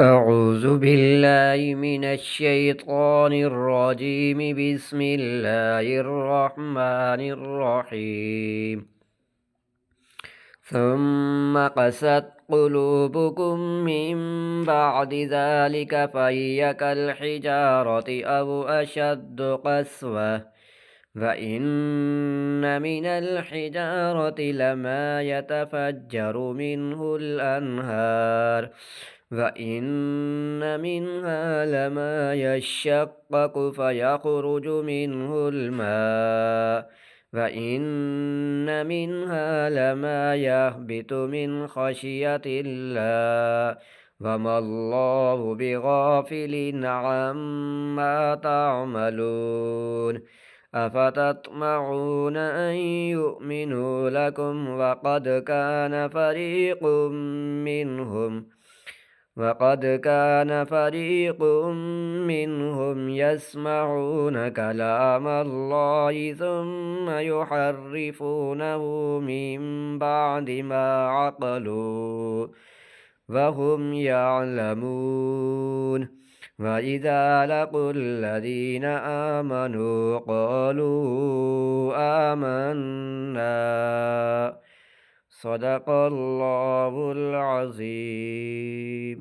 أعوذ بالله من الشيطان الرجيم. بسم الله الرحمن الرحيم. ثم قست قلوبكم من بعد ذلك فهي كالحجارة أو أشد قسوة. فإن من الحجارة لما يتفجر منه الأنهار، وإن منها لما يشقق فيخرج منه الماء، وإن منها لما يهبط من خشية الله، وما الله بغافل عما تعملون. أفتطمعون أن يؤمنوا لكم وقد كان فريق منهم يسمعون كلام الله ثم يحرفونه من بعد ما عقلوه وهم يعلمون. وإذا لقوا الذين آمنوا قالوا آمنا. صدق الله العظيم.